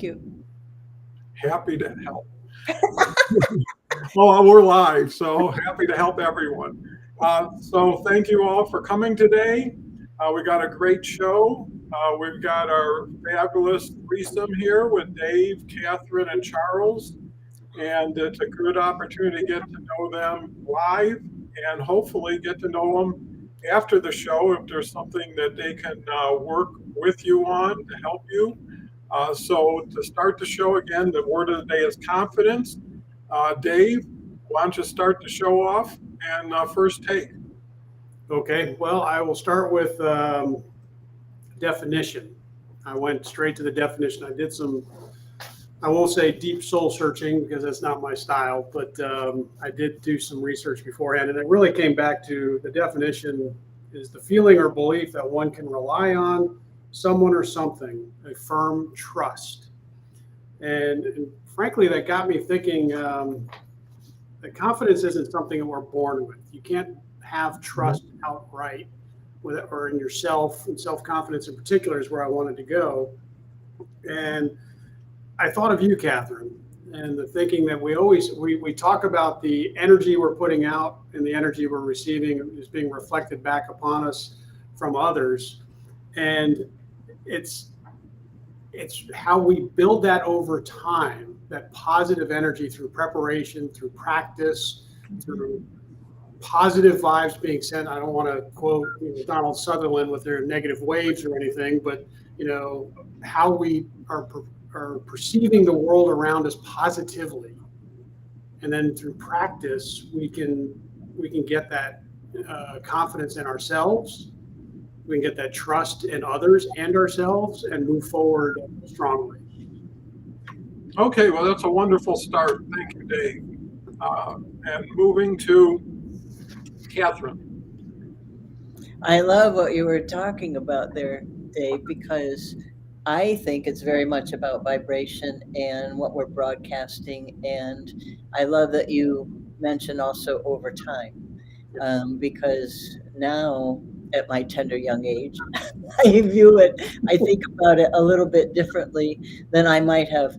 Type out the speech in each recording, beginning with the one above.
You. Happy to help. Well, we're live, so happy to help everyone. So thank you all for coming today. We got a great show. We've got our fabulous threesome here with Dave, Catherine, and Charles. And it's a good opportunity to get to know them live and hopefully get to know them after the show if there's something that they can work with you on to help you. So to start the show again, the word of the day is confidence. Dave, why don't you start the show off and first take? Okay, well, I will start with definition. I went straight to the definition. I did some, I won't say deep soul searching because that's not my style, but I did do some research beforehand. And it really came back to the definition is the feeling or belief that one can rely on someone or something, a firm trust. And frankly, that got me thinking that confidence isn't something that we're born with. You can't have trust outright with or in yourself, and self-confidence in particular is where I wanted to go. And I thought of you, Catherine, and the thinking that we talk about the energy we're putting out and the energy we're receiving is being reflected back upon us from others. And it's how we build that over time, that positive energy through preparation, through practice, through positive vibes being sent. I don't want to quote Donald Sutherland with their negative waves or anything, but how we are perceiving the world around us positively, and then through practice we can get that confidence in ourselves. We can get that trust in others and ourselves and move forward strongly. Okay, well, that's a wonderful start. Thank you, Dave. And moving to Catherine. I love what you were talking about there, Dave, because I think it's very much about vibration and what we're broadcasting. And I love that you mentioned also over time, because now at my tender young age, I view it, I think about it a little bit differently than I might have,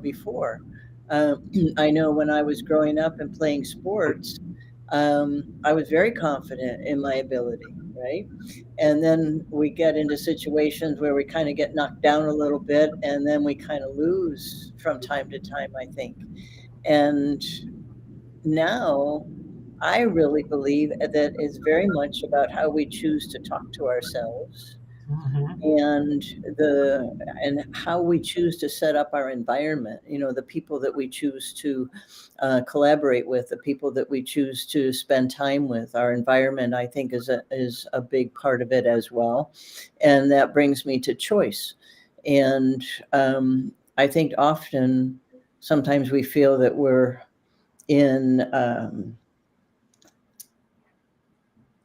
before. I know when I was growing up and playing sports, I was very confident in my ability, right? And then we get into situations where we kind of get knocked down a little bit, and then we kind of lose from time to time, I think. And now I really believe that it's very much about how we choose to talk to ourselves Mhm. and the and how we choose to set up our environment, the people that we choose to collaborate with, the people that we choose to spend time with. Our environment, I think, is a big part of it as well. And that brings me to choice. And I think often sometimes we feel that we're in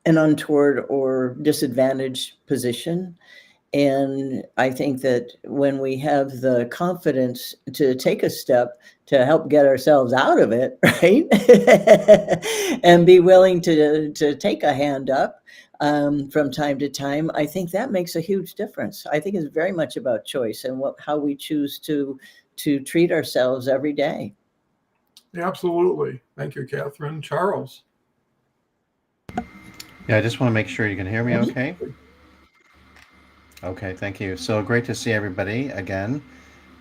an untoward or disadvantaged position. And I think that when we have the confidence to take a step to help get ourselves out of it, right? And be willing to take a hand up from time to time, I think that makes a huge difference. I think it's very much about choice and how we choose to treat ourselves every day. Absolutely. Thank you, Catherine. Charles. Yeah, I just want to make sure you can hear me okay. Absolutely. Okay, thank you. So great to see everybody again.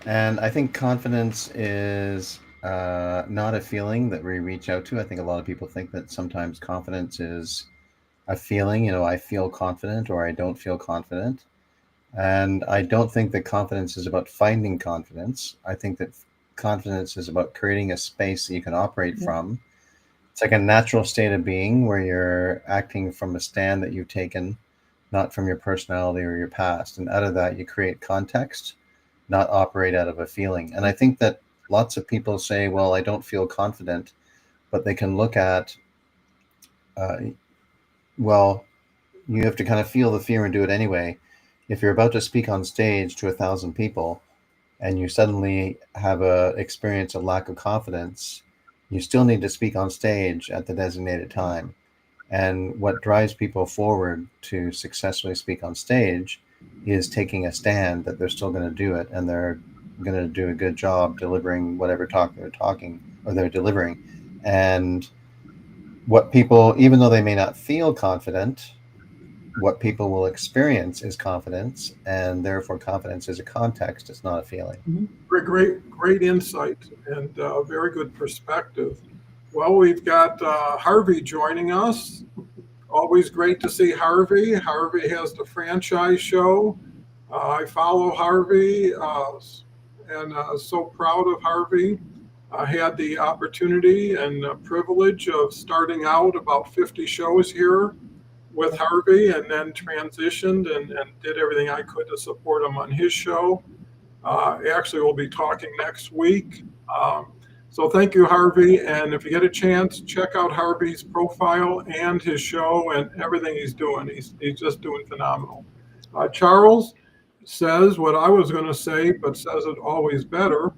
And I think confidence is not a feeling that we reach out to. I think a lot of people think that sometimes confidence is a feeling, I feel confident or I don't feel confident. And I don't think that confidence is about finding confidence. I think that confidence is about creating a space that you can operate from. It's like a natural state of being where you're acting from a stand that you've taken, not from your personality or your past. And out of that, you create context, not operate out of a feeling. And I think that lots of people say, well, I don't feel confident, but they can look at, uh, well, you have to kind of feel the fear and do it anyway. If you're about to speak on stage to 1,000 people and you suddenly have a experience of lack of confidence, you still need to speak on stage at the designated time. And what drives people forward to successfully speak on stage is taking a stand that they're still going to do it, and they're going to do a good job delivering whatever talk they're talking or they're delivering. And what people, even though they may not feel confident, what people will experience is confidence, and therefore confidence is a context, it's not a feeling. Great insight and very good perspective. Well, we've got Harvey joining us. Always great to see Harvey. Harvey has the franchise show. I follow Harvey and so proud of Harvey. I had the opportunity and privilege of starting out about 50 shows here with Harvey, and then transitioned and did everything I could to support him on his show. Actually, we'll be talking next week. So thank you, Harvey. And if you get a chance, check out Harvey's profile and his show and everything he's doing. He's just doing phenomenal. Charles says what I was going to say, but says it always better.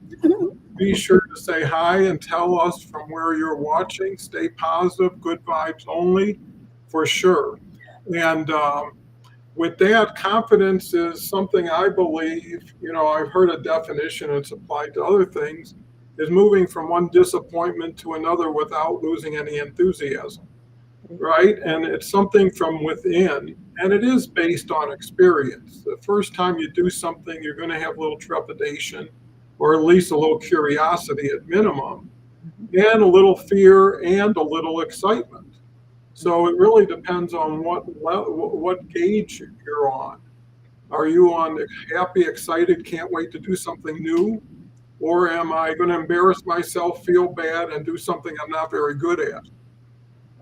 Be sure to say hi and tell us from where you're watching. Stay positive, good vibes only, for sure. And with that, confidence is something I believe, I've heard a definition, it's applied to other things, is moving from one disappointment to another without losing any enthusiasm, right? And it's something from within, and it is based on experience. The first time you do something, you're going to have a little trepidation, or at least a little curiosity at minimum, and a little fear and a little excitement. So it really depends on what gauge you're on. Are you on happy, excited, can't wait to do something new? Or am I going to embarrass myself, feel bad, and do something I'm not very good at?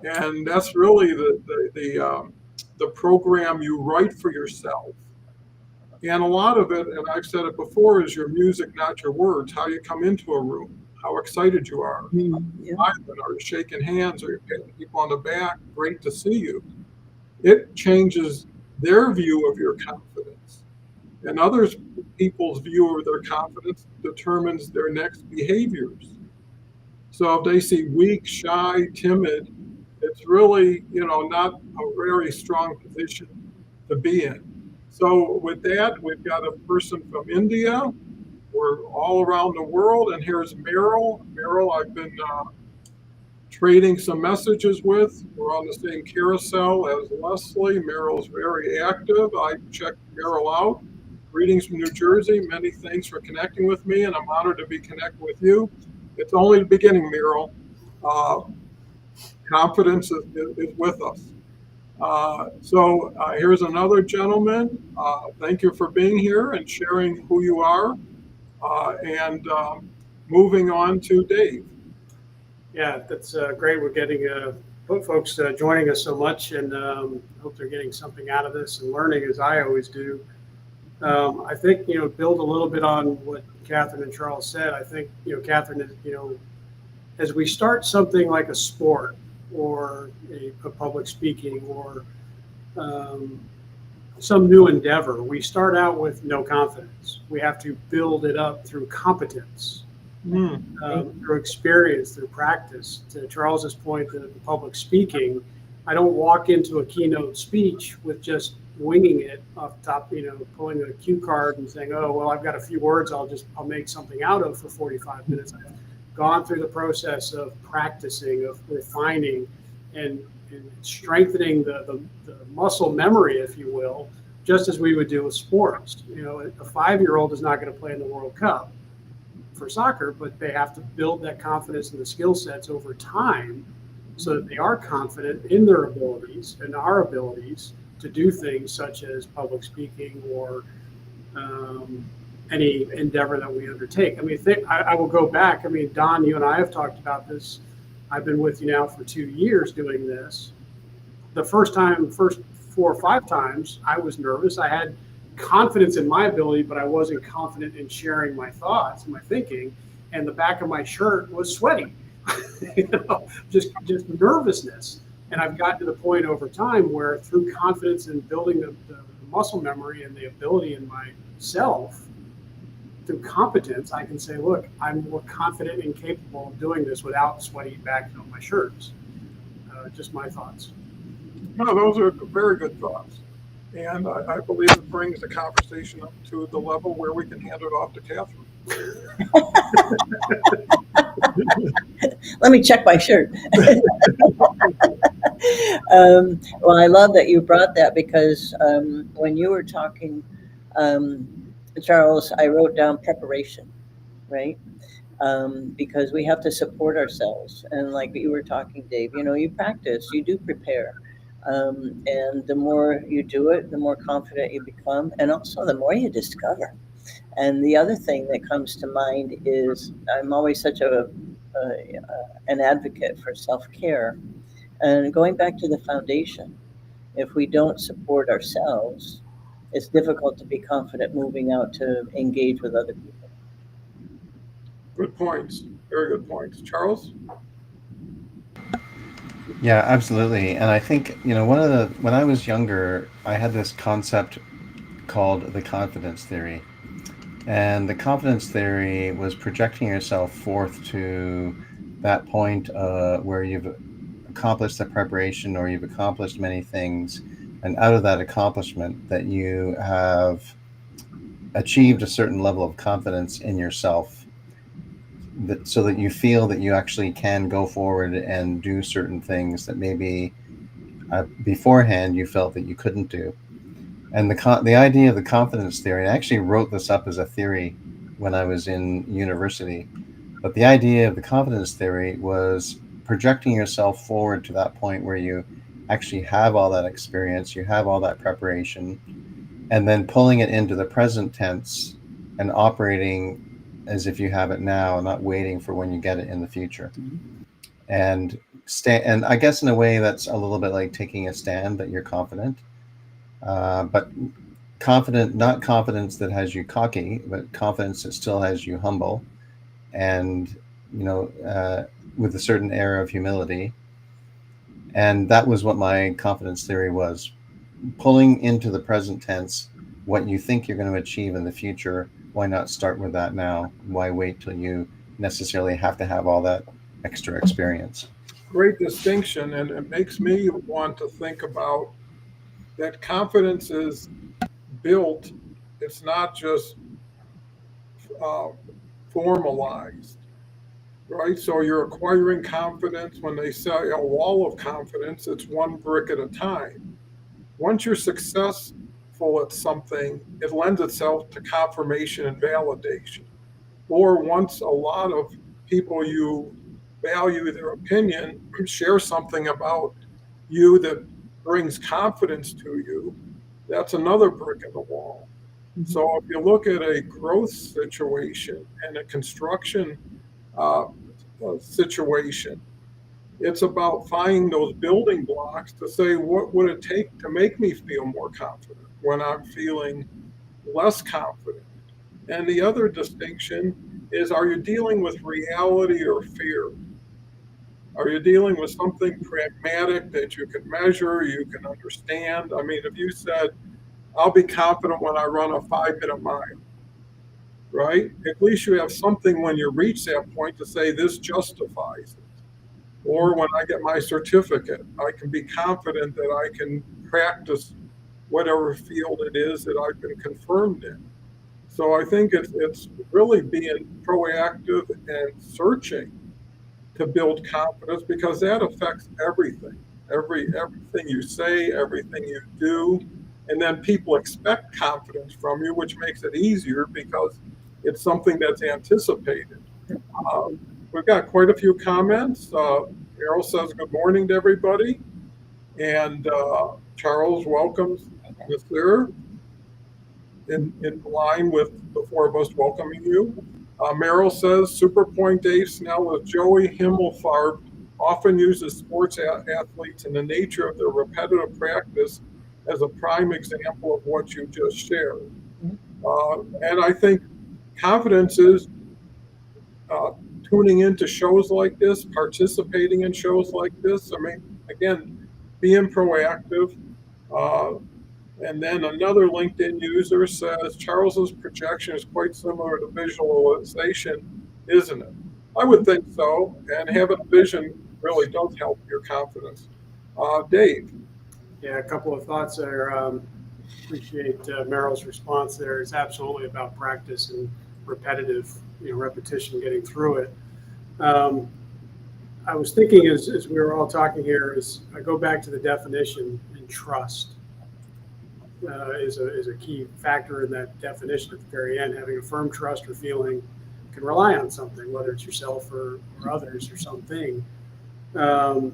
And that's really the program you write for yourself. And a lot of it, and I've said it before, is your music, not your words. How you come into a room, how excited you are. Yeah. Are you shaking hands, or you're patting people on the back? Great to see you. It changes their view of your confidence. And others people's view of their confidence determines their next behaviors. So if they see weak, shy, timid, it's really, not a very strong position to be in. So with that, we've got a person from India. We're all around the world. And here's Meryl. Meryl, I've been trading some messages with. We're on the same carousel as Leslie. Meryl's very active. I checked Meryl out. Greetings from New Jersey. Many thanks for connecting with me, and I'm honored to be connected with you. It's only the beginning, Meryl. Confidence is with us. So here's another gentleman. Thank you for being here and sharing who you are. And moving on to Dave. Yeah, that's great. We're getting folks joining us so much, and hope they're getting something out of this and learning, as I always do. I think, build a little bit on what Catherine and Charles said. I think, Catherine, as we start something like a sport or a public speaking or some new endeavor, we start out with no confidence. We have to build it up through competence, through experience, through practice. To Charles's point, the public speaking, I don't walk into a keynote speech with just winging it off the top, pulling a cue card and saying, oh, well, I've got a few words I'll make something out of for 45 minutes. I've gone through the process of practicing, of refining and strengthening the muscle memory, if you will, just as we would do with sports. A 5-year-old is not going to play in the World Cup for soccer, but they have to build that confidence and the skill sets over time so that they are confident in their abilities and our abilities to do things such as public speaking or any endeavor that we undertake. I will go back. Don, you and I have talked about this. I've been with you now for 2 years doing this. The first 4 or 5 times, I was nervous. I had confidence in my ability, but I wasn't confident in sharing my thoughts and my thinking. And the back of my shirt was sweaty, just nervousness. And I've gotten to the point over time where through confidence and building the muscle memory and the ability in myself, through competence, I can say, look, I'm more confident and capable of doing this without sweating back on my shirts. Just my thoughts. No, those are very good thoughts. And I believe it brings the conversation up to the level where we can hand it off to Catherine. Let me check my shirt. Well, I love that you brought that because when you were talking, Charles, I wrote down preparation, right? Because we have to support ourselves. And like you were talking, Dave, you practice, you do prepare. And the more you do it, the more confident you become, and also the more you discover. And the other thing that comes to mind is I'm always such an advocate for self-care. And going back to the foundation, if we don't support ourselves, it's difficult to be confident moving out to engage with other people. Good points. Very good points. Charles? Yeah, absolutely. And I think, when I was younger, I had this concept called the confidence theory. And the confidence theory was projecting yourself forth to that point where you've accomplished the preparation or you've accomplished many things. And out of that accomplishment, that you have achieved a certain level of confidence in yourself, so that you feel that you actually can go forward and do certain things that maybe beforehand you felt that you couldn't do. And the idea of the confidence theory, I actually wrote this up as a theory when I was in university, but the idea of the confidence theory was projecting yourself forward to that point where you actually have all that experience, you have all that preparation, and then pulling it into the present tense and operating as if you have it now, not waiting for when you get it in the future. And I guess in a way that's a little bit like taking a stand that you're confident, but confident, not confidence that has you cocky, but confidence that still has you humble, and with a certain air of humility. And that was what my confidence theory was: pulling into the present tense what you think you're going to achieve in the future. Why not start with that now? Why wait till you necessarily have to have all that extra experience? Great distinction, and it makes me want to think about that confidence is built. It's not just uh, formalized, right? So you're acquiring confidence. When they say a wall of confidence, it's one brick at a time. Once you're successful at something, it lends itself to confirmation and validation. Or once a lot of people you value their opinion share something about you that brings confidence to you, that's another brick in the wall. So if you look at a growth situation and a construction uh, situation, it's about finding those building blocks to say, what would it take to make me feel more confident when I'm feeling less confident? And the other distinction is, are you dealing with reality or fear? Are you dealing with something pragmatic that you can measure, you can understand? I mean, if you said, I'll be confident when I run a 5-minute mile, right? At least you have something when you reach that point to say, this justifies it. Or when I get my certificate, I can be confident that I can practice whatever field it is that I've been confirmed in. So I think it's really being proactive and searching to build confidence, because that affects everything, everything you say, everything you do. And then people expect confidence from you, which makes it easier because it's something that's anticipated. We've got quite a few comments. Errol says good morning to everybody. And Charles welcomes Mr. In line with the four of us welcoming you. Merrill says, Super Point Dave Snell with Joey Himmelfarb often uses sports athletes and the nature of their repetitive practice as a prime example of what you just shared. And I think confidence is tuning into shows like this, participating in shows like this. I mean, again, being proactive. And then another LinkedIn user says, Charles's projection is quite similar to visualization, isn't it? I would think so. And having a vision really does help your confidence. Dave. Yeah, a couple of thoughts there. Appreciate Merrill's response there. It's absolutely about practice. And repetitive, repetition getting through it. I was thinking as we were all talking here, is I go back to the definition, and trust is a key factor in that definition at the very end. Having a firm trust or feeling you can rely on something, whether it's yourself or others or something. I've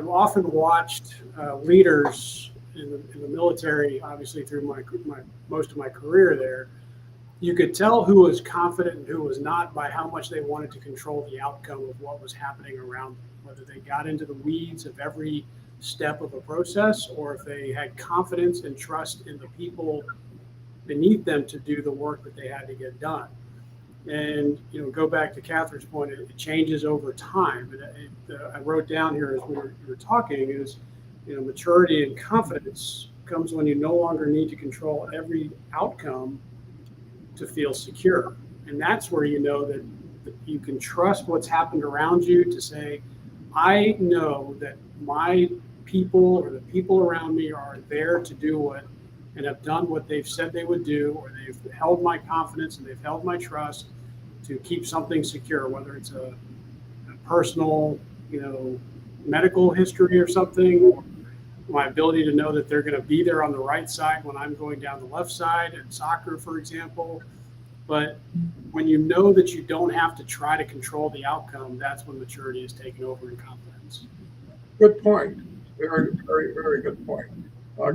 often watched leaders in the military, obviously through my most of my career there. You could tell who was confident and who was not by how much they wanted to control the outcome of what was happening around them, whether they got into the weeds of every step of a process or if they had confidence and trust in the people beneath them to do the work that they had to get done. And, go back to Catherine's point, it changes over time. And I wrote down here as we were talking is, maturity and confidence comes when you no longer need to control every outcome to feel secure. And that's where you know that you can trust what's happened around you to say, I know that my people or the people around me are there to do what and have done what they've said they would do, or they've held my confidence and they've held my trust to keep something secure, whether it's a personal, medical history or something, or my ability to know that they're going to be there on the right side when I'm going down the left side in soccer, for example. But when you know that you don't have to try to control the outcome, that's when maturity is taken over in confidence. Good point. Very, very, very good point.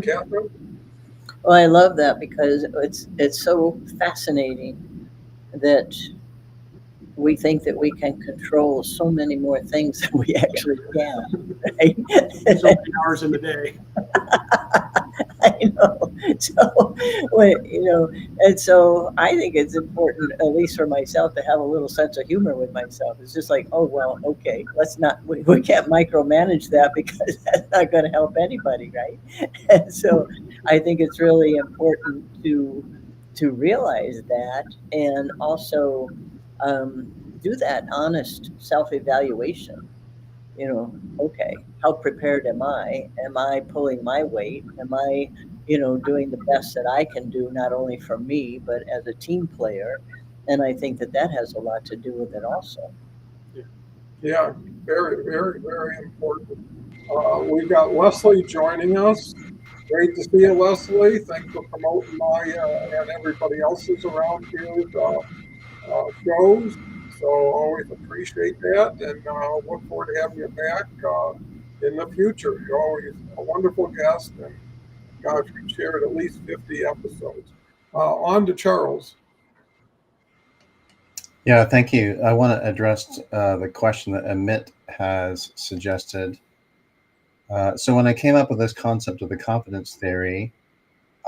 Catherine? Well, I love that because it's so fascinating that we think that we can control so many more things than we actually can, right? So many hours in the day. I know. And so I think it's important, at least for myself, to have a little sense of humor with myself. It's just like, oh, well, okay, we can't micromanage that because that's not going to help anybody, right? And so I think it's really important to realize that and also do that honest self-evaluation. Okay, how prepared am I? Am I pulling my weight? Am I, doing the best that I can do, not only for me, but as a team player? And I think that has a lot to do with it also. Yeah, very, very, very important. We've got Leslie joining us. Great to see you, Leslie. Thanks for promoting my and everybody else's around here shows. So always appreciate that, and look forward to having you back in the future. You're always a wonderful guest, and gosh, we've shared at least 50 episodes. On to Charles. Yeah, thank you. I want to address the question that Amit has suggested. So when I came up with this concept of the confidence theory,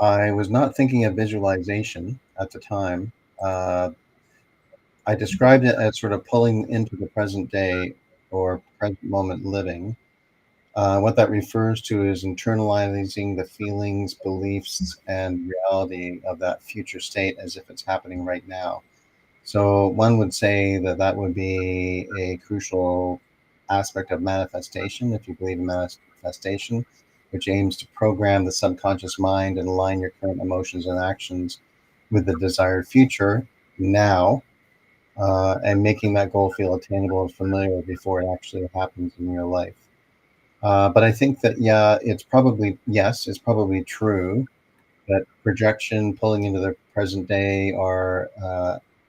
I was not thinking of visualization at the time. I described it as sort of pulling into the present day or present moment living. What that refers to is internalizing the feelings, beliefs, and reality of that future state as if it's happening right now. So one would say that would be a crucial aspect of manifestation, if you believe in manifestation, which aims to program the subconscious mind and align your current emotions and actions with the desired future now. And making that goal feel attainable and familiar before it actually happens in your life. But I think that, it's probably true that projection, pulling into the present day or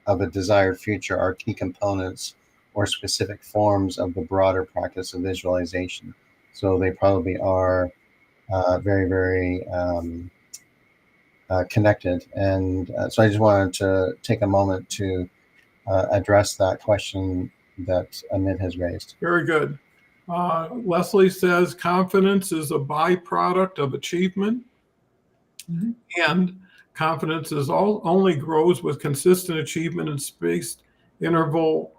of a desired future are key components or specific forms of the broader practice of visualization. So they probably are very, very connected. And so I just wanted to take a moment to address that question that Amit has raised. Very good. Leslie says confidence is a byproduct of achievement, and confidence only grows with consistent achievement and spaced interval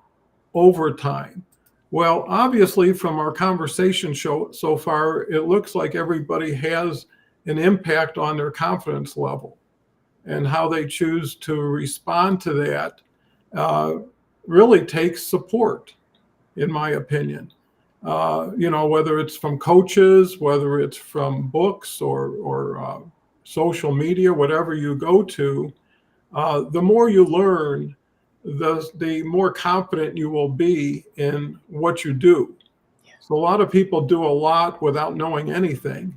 over time. Well, obviously, from our conversation so far, it looks like everybody has an impact on their confidence level, and how they choose to respond to that really takes support, in my opinion. Whether it's from coaches, whether it's from books or social media, whatever you go to, The more you learn, the more confident you will be in what you do. So a lot of people do a lot without knowing anything.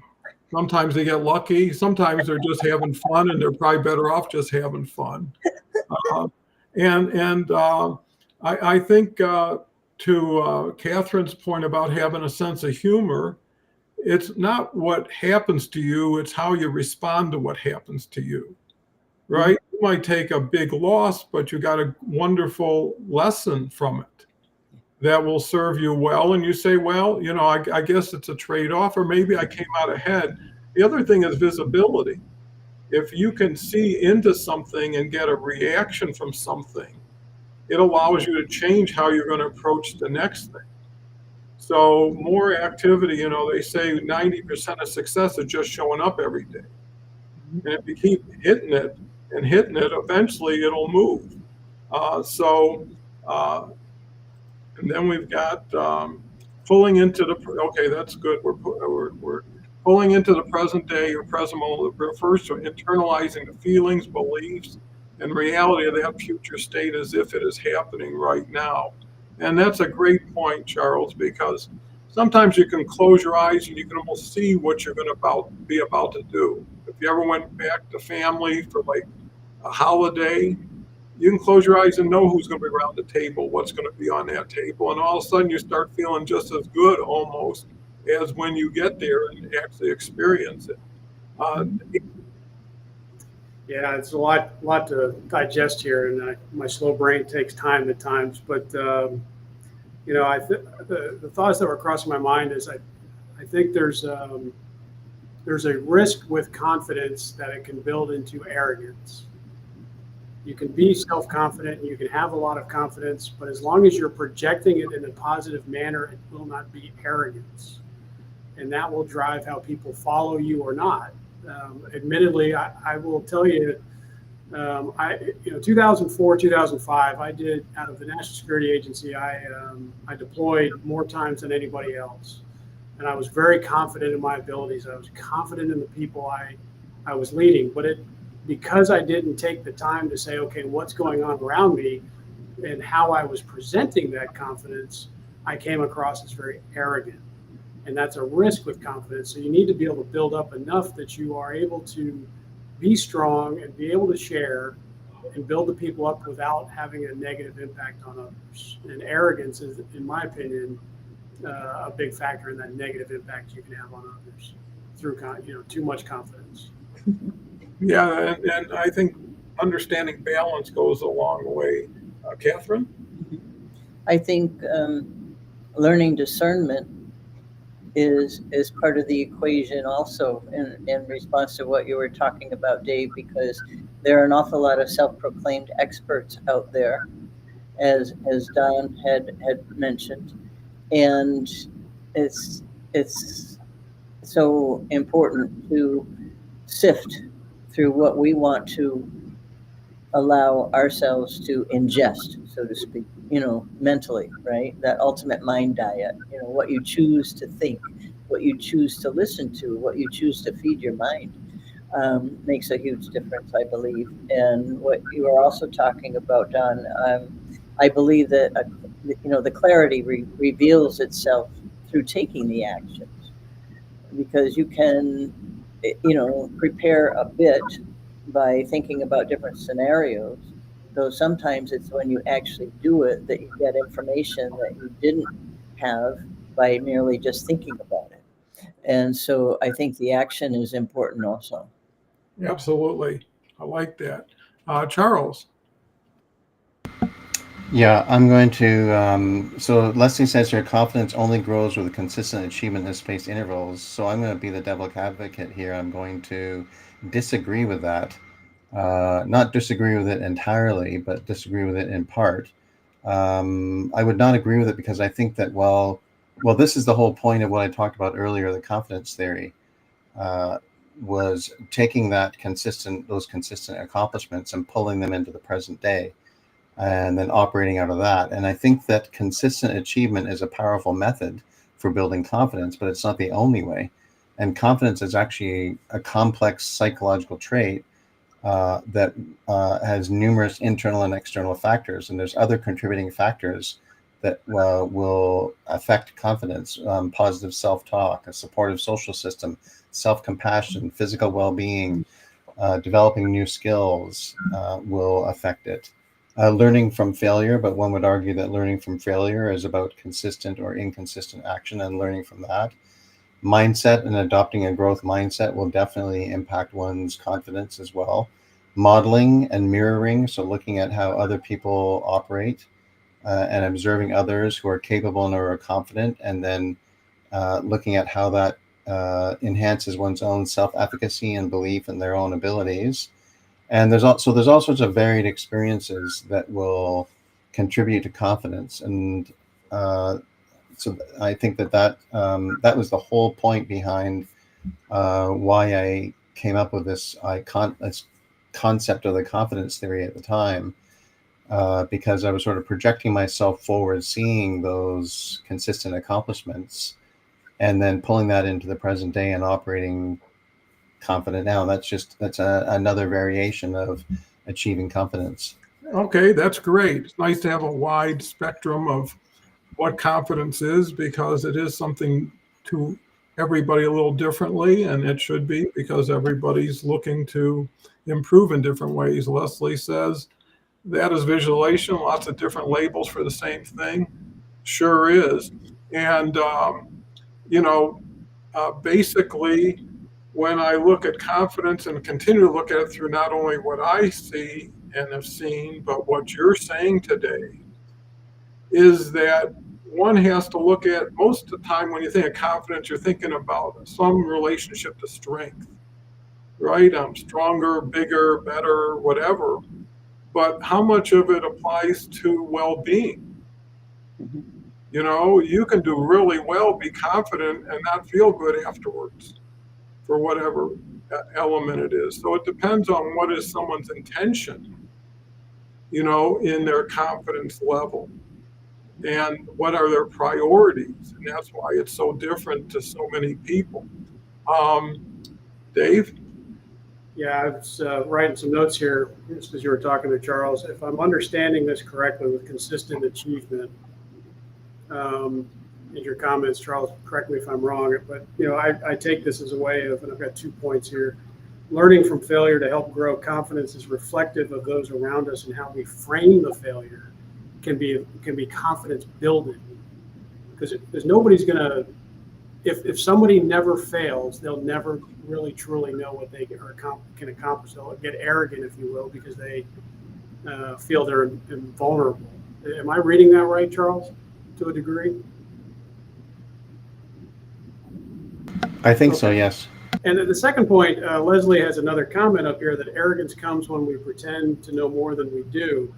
Sometimes they get lucky. Sometimes they're just having fun, and they're probably better off just having fun. Uh, I think to Catherine's point about having a sense of humor, it's not what happens to you, it's how you respond to what happens to you, right? You might take a big loss, but you got a wonderful lesson from it that will serve you well. And you say, well, I guess it's a trade-off, or maybe I came out ahead. The other thing is visibility. If you can see into something and get a reaction from something, it allows you to change how you're going to approach the next thing. So more activity, they say 90% of success is just showing up every day. And if you keep hitting it, eventually it'll move. And then we've got pulling into okay, that's good. We're pulling into the present day or present moment refers to internalizing the feelings, beliefs, and reality of that future state as if it is happening right now. And that's a great point, Charles, because sometimes you can close your eyes and you can almost see what you're going to be about to do. If you ever went back to family for like a holiday, you can close your eyes and know who's going to be around the table, what's going to be on that table. And all of a sudden you start feeling just as good almost as when you get there and actually experience it. Yeah, it's a lot to digest here, and my slow brain takes time at times. But the thoughts that were crossing my mind is I think there's a risk with confidence that it can build into arrogance. You can be self-confident and you can have a lot of confidence, but as long as you're projecting it in a positive manner, it will not be arrogance, and that will drive how people follow you or not. Admittedly, I will tell you, 2004, 2005, I did out of the National Security Agency. I deployed more times than anybody else, and I was very confident in my abilities. I was confident in the people I was leading, but because I didn't take the time to say, okay, what's going on around me, and how I was presenting that confidence, I came across as very arrogant. And that's a risk with confidence. So you need to be able to build up enough that you are able to be strong and be able to share and build the people up without having a negative impact on others. And arrogance is, in my opinion, a big factor in that negative impact you can have on others through too much confidence. Yeah, and I think understanding balance goes a long way. Catherine? I think learning discernment is part of the equation also in response to what you were talking about, Dave, because there are an awful lot of self-proclaimed experts out there, as Don had mentioned, and it's so important to sift through what we want to allow ourselves to ingest, so to speak, mentally, right? That ultimate mind diet, what you choose to think, what you choose to listen to, what you choose to feed your mind, makes a huge difference, I believe. And what you are also talking about, Don, I believe that, the clarity reveals itself through taking the actions, because you can, prepare a bit by thinking about different scenarios, though sometimes it's when you actually do it that you get information that you didn't have by merely just thinking about it. And so I think the action is important also. Absolutely. I like that. Charles? Yeah, I'm going to. So Leslie says your confidence only grows with consistent achievement in spaced intervals. So I'm going to be the devil's advocate here. I'm going to disagree with that. Not disagree with it entirely, but disagree with it in part. I would not agree with it because I think that, well, this is the whole point of what I talked about earlier, the confidence theory, was taking those consistent accomplishments and pulling them into the present day, and then operating out of that. And I think that consistent achievement is a powerful method for building confidence, but it's not the only way. And confidence is actually a complex psychological trait that has numerous internal and external factors, and there's other contributing factors that will affect confidence. Positive self-talk, a supportive social system, self-compassion, physical well-being, developing new skills will affect it. Learning from failure, but one would argue that learning from failure is about consistent or inconsistent action and learning from that. Mindset and adopting a growth mindset will definitely impact one's confidence as well. Modeling and mirroring, so looking at how other people operate and observing others who are capable and are confident, and then looking at how that enhances one's own self-efficacy and belief in their own abilities. And there's all sorts of varied experiences that will contribute to confidence. And so I think that was the whole point behind why I came up with this concept of the confidence theory at the time, because I was sort of projecting myself forward, seeing those consistent accomplishments, and then pulling that into the present day and operating confident now. That's another variation of achieving confidence. Okay, that's great. It's nice to have a wide spectrum of what confidence is, because it is something to everybody a little differently, and it should be, because everybody's looking to improve in different ways. Leslie says that is visualization, lots of different labels for the same thing. Sure is. And, basically, when I look at confidence and continue to look at it through not only what I see and have seen, but what you're saying today, is that one has to look at, most of the time when you think of confidence, you're thinking about some relationship to strength, right? I'm stronger, bigger, better, whatever. But how much of it applies to well-being? You can do really well, be confident, and not feel good afterwards for whatever element it is. So it depends on what is someone's intention, in their confidence level, and what are their priorities. And that's why it's so different to so many people. Dave? Yeah, I was writing some notes here just as you were talking to Charles. If I'm understanding this correctly, with consistent achievement, in your comments, Charles, correct me if I'm wrong, but I take this as a way of, and I've got 2 points here. Learning from failure to help grow confidence is reflective of those around us, and how we frame the failure can be confidence building. Because nobody's gonna, if somebody never fails, they'll never really truly know what they can accomplish. They'll get arrogant, if you will, because they feel they're invulnerable. Am I reading that right, Charles, to a degree? I think so, yes. And the second point, Leslie has another comment up here, that arrogance comes when we pretend to know more than we do.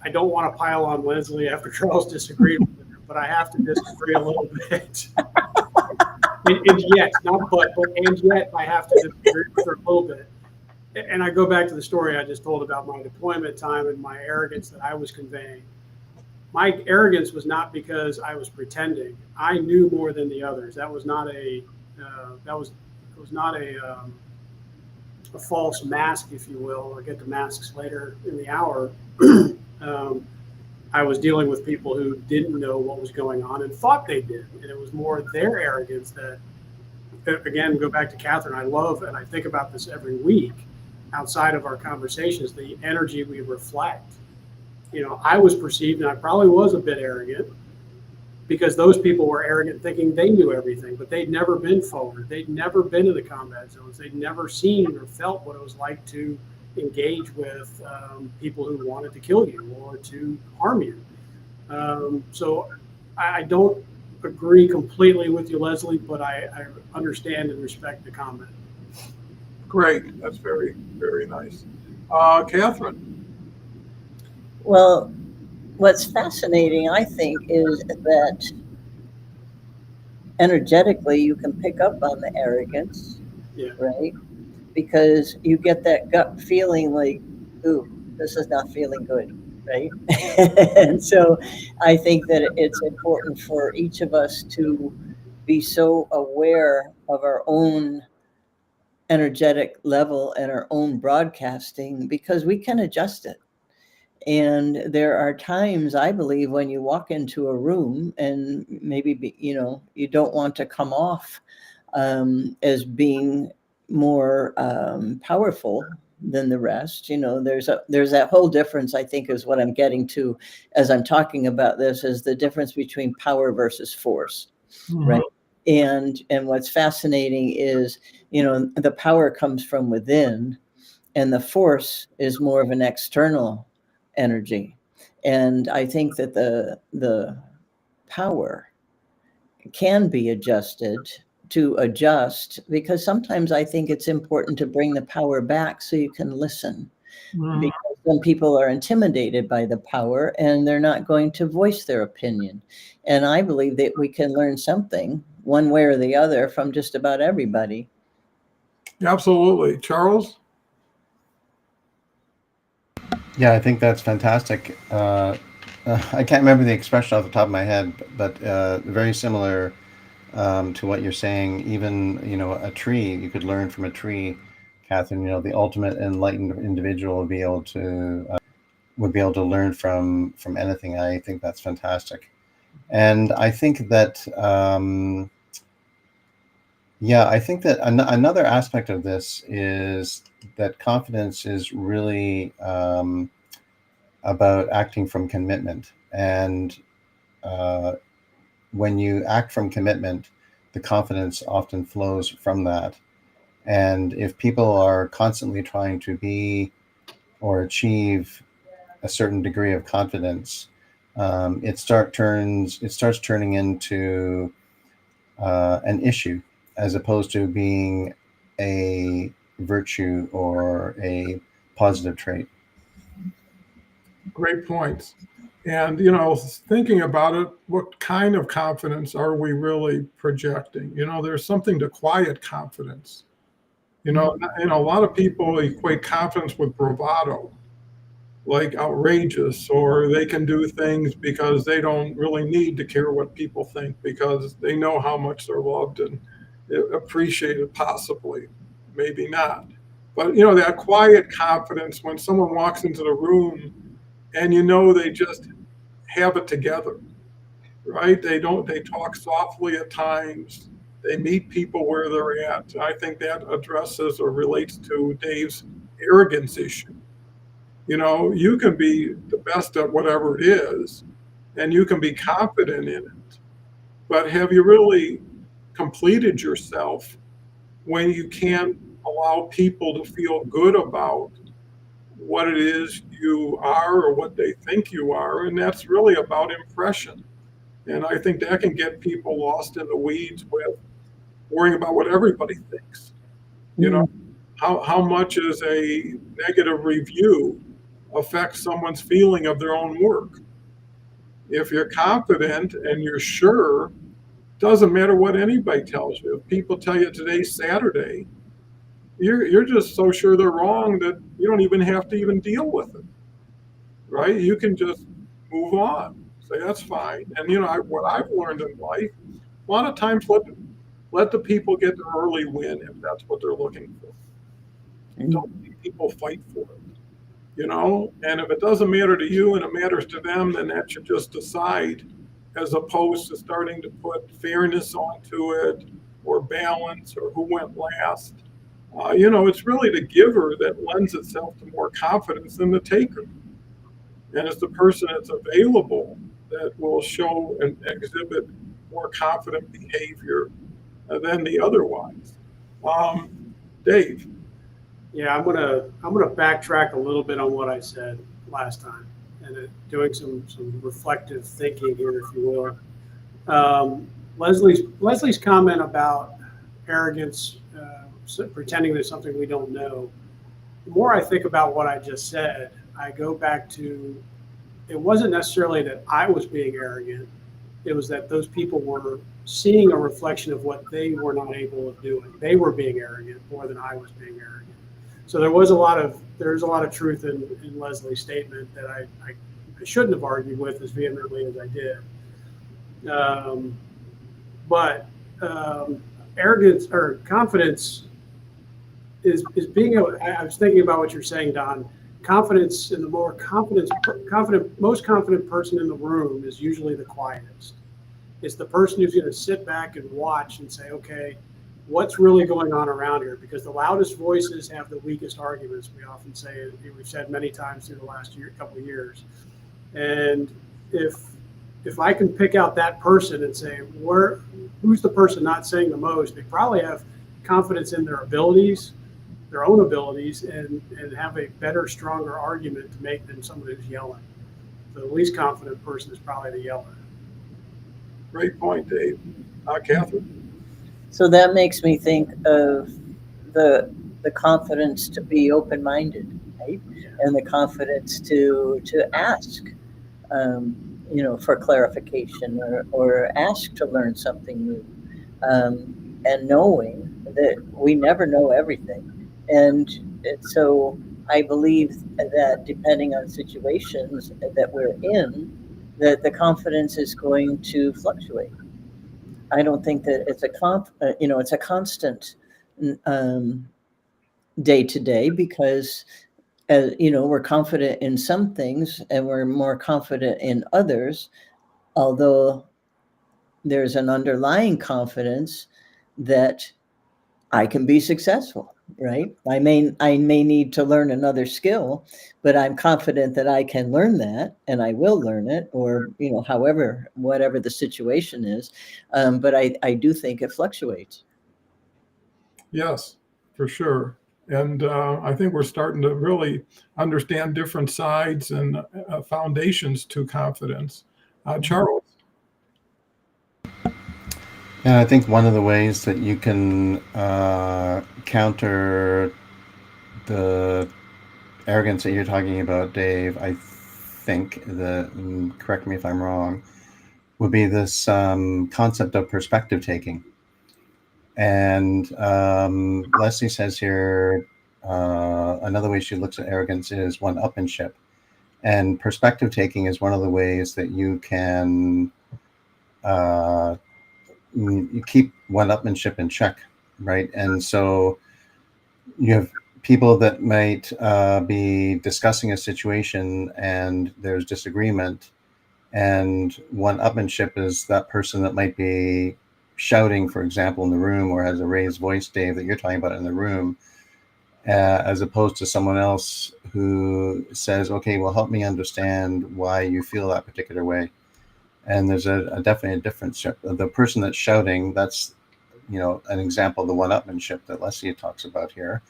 I don't want to pile on Leslie after Charles disagreed with her, but I have to disagree a little bit. and yet I have to disagree with her a little bit. And I go back to the story I just told about my deployment time and my arrogance that I was conveying. My arrogance was not because I was pretending. I knew more than the others. That was not a false mask, if you will. I'll get to masks later in the hour. I was dealing with people who didn't know what was going on and thought they did. And it was more their arrogance that, again, go back to Catherine, I love, and I think about this every week outside of our conversations, the energy we reflect. I was perceived, and I probably was a bit arrogant, because those people were arrogant thinking they knew everything, but they'd never been forward. They'd never been in the combat zones. They'd never seen or felt what it was like to engage with people who wanted to kill you or to harm you. So I don't agree completely with you, Leslie, but I understand and respect the comment. Great. That's very, very nice. Catherine? Well, what's fascinating, I think, is that energetically you can pick up on the arrogance, Yeah. right? Because you get that gut feeling like, ooh, this is not feeling good, right? And so I think that it's important for each of us to be so aware of our own energetic level and our own broadcasting, because we can adjust it. And there are times, I believe, when you walk into a room and maybe, you don't want to come off as being more powerful than the rest. There's that whole difference, I think, is what I'm getting to as I'm talking about this, is the difference between power versus force, right? And what's fascinating is, the power comes from within, and the force is more of an external energy. And I think that the power can be adjusted to adjust, because sometimes I think it's important to bring the power back so you can listen, because some people are intimidated by the power and they're not going to voice their opinion. And I believe that we can learn something one way or the other from just about everybody. Absolutely. Charles? Yeah, I think that's fantastic. I can't remember the expression off the top of my head, but very similar to what you're saying. Even, a tree, you could learn from a tree, Catherine. The ultimate enlightened individual would be able to learn from anything. I think that's fantastic. And I think that I think that another aspect of this is that confidence is really about acting from commitment. And when you act from commitment, the confidence often flows from that. And if people are constantly trying to be or achieve a certain degree of confidence, it starts turning into an issue, as opposed to being a virtue or a positive trait. Great points. And, thinking about it, what kind of confidence are we really projecting? There's something to quiet confidence. A lot of people equate confidence with bravado, like outrageous, or they can do things because they don't really need to care what people think, because they know how much they're loved and appreciated, possibly, maybe not. But, that quiet confidence, when someone walks into the room and they just have it together, right? They talk softly at times. They meet people where they're at. I think that addresses or relates to Dave's arrogance issue. You can be the best at whatever it is, and you can be confident in it. But have you really completed yourself when you can't allow people to feel good about what it is you are or what they think you are? And that's really about impression. And I think that can get people lost in the weeds with worrying about what everybody thinks. How much is a negative review affect someone's feeling of their own work? If you're confident and you're sure, doesn't matter what anybody tells you. If people tell you today's Saturday, you're just so sure they're wrong that you don't even have to even deal with it, right? You can just move on, say that's fine. And what I've learned in life, a lot of times let the people get the early win if that's what they're looking for. Don't make people fight for it, and if it doesn't matter to you and it matters to them, then that should just decide, as opposed to starting to put fairness onto it, or balance, or who went last. It's really the giver that lends itself to more confidence than the taker. And it's the person that's available that will show and exhibit more confident behavior than the otherwise. Dave. Yeah, I'm gonna backtrack a little bit on what I said last time, and doing some reflective thinking here, if you will. Leslie's comment about arrogance, pretending there's something we don't know. The more I think about what I just said, I go back to, it wasn't necessarily that I was being arrogant. It was that those people were seeing a reflection of what they were not able of doing. They were being arrogant more than I was being arrogant. So there's a lot of truth in Leslie's statement that I shouldn't have argued with as vehemently as I did. But arrogance or confidence is being able, I was thinking about what you're saying, Don. Confidence in the most confident person in the room is usually the quietest. It's the person who's going to sit back and watch and say, okay, what's really going on around here? Because the loudest voices have the weakest arguments. We often say it. We've said many times through the last couple of years. And if I can pick out that person and say, who's the person not saying the most, they probably have confidence in their abilities, their own abilities, and have a better, stronger argument to make than someone who's yelling. So the least confident person is probably the yeller. Great point, Dave. Catherine? So that makes me think of the confidence to be open-minded, right? And the confidence to ask, for clarification or ask to learn something new, and knowing that we never know everything. And so I believe that depending on situations that we're in, that the confidence is going to fluctuate. I don't think that it's a constant day to day, because we're confident in some things and we're more confident in others, although there's an underlying confidence that I can be successful, right? I may need to learn another skill, but I'm confident that I can learn that and I will learn it, or, whatever the situation is. But I do think it fluctuates. Yes, for sure. And I think we're starting to really understand different sides and foundations to confidence. Charles? And I think one of the ways that you can counter the arrogance that you're talking about, Dave, I think correct me if I'm wrong, would be this concept of perspective taking. And Leslie says here, another way she looks at arrogance is one-upmanship. And perspective taking is one of the ways that you can you keep one-upmanship in check, right? And so you have people that might be discussing a situation and there's disagreement, and one-upmanship is that person that might be shouting, for example, in the room, or has a raised voice, Dave, that you're talking about in the room, as opposed to someone else who says, okay, well, help me understand why you feel that particular way. And there's definitely a difference. The person that's shouting, that's, an example of the one-upmanship that Leslie talks about here.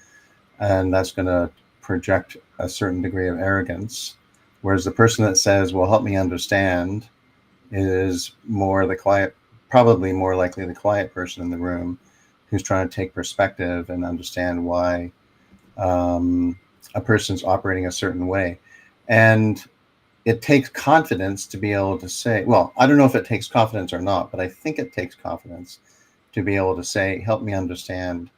And that's going to project a certain degree of arrogance. Whereas the person that says, well, help me understand, is more the quiet, probably more likely the quiet person in the room who's trying to take perspective and understand why a person's operating a certain way. And it takes confidence to be able to say, well, I don't know if it takes confidence or not, but I think it takes confidence to be able to say, help me understand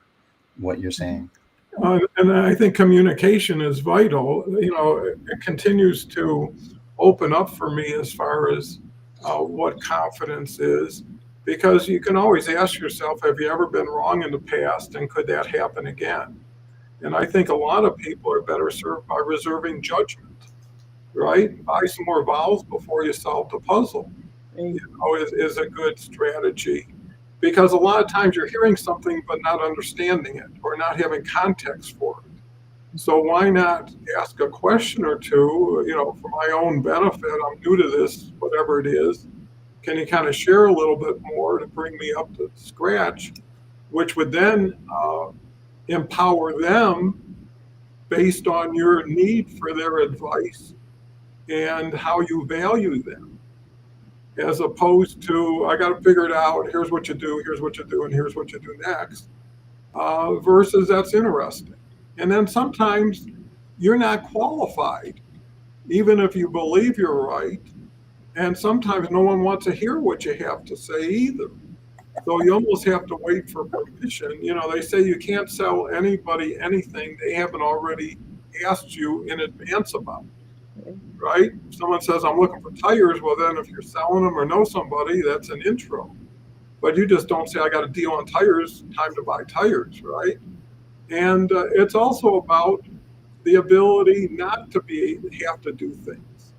what you're saying. And I think communication is vital. It continues to open up for me as far as what confidence is, because you can always ask yourself, have you ever been wrong in the past, and could that happen again? And I think a lot of people are better served by reserving judgment, right? Buy some more vowels before you solve the puzzle, is a good strategy. Because a lot of times you're hearing something but not understanding it, or not having context for it. So why not ask a question or two, for my own benefit? I'm new to this, whatever it is. Can you kind of share a little bit more to bring me up to scratch, which would then empower them based on your need for their advice and how you value them, as opposed to, I got to figure it out, here's what you do, and here's what you do next, versus that's interesting. And then sometimes you're not qualified, even if you believe you're right. And sometimes no one wants to hear what you have to say either. So you almost have to wait for permission. They say you can't sell anybody anything they haven't already asked you in advance about, right? If someone says, I'm looking for tires, well, then if you're selling them or know somebody, that's an intro. But you just don't say, I got a deal on tires, time to buy tires, right? And it's also about the ability not to have to do things.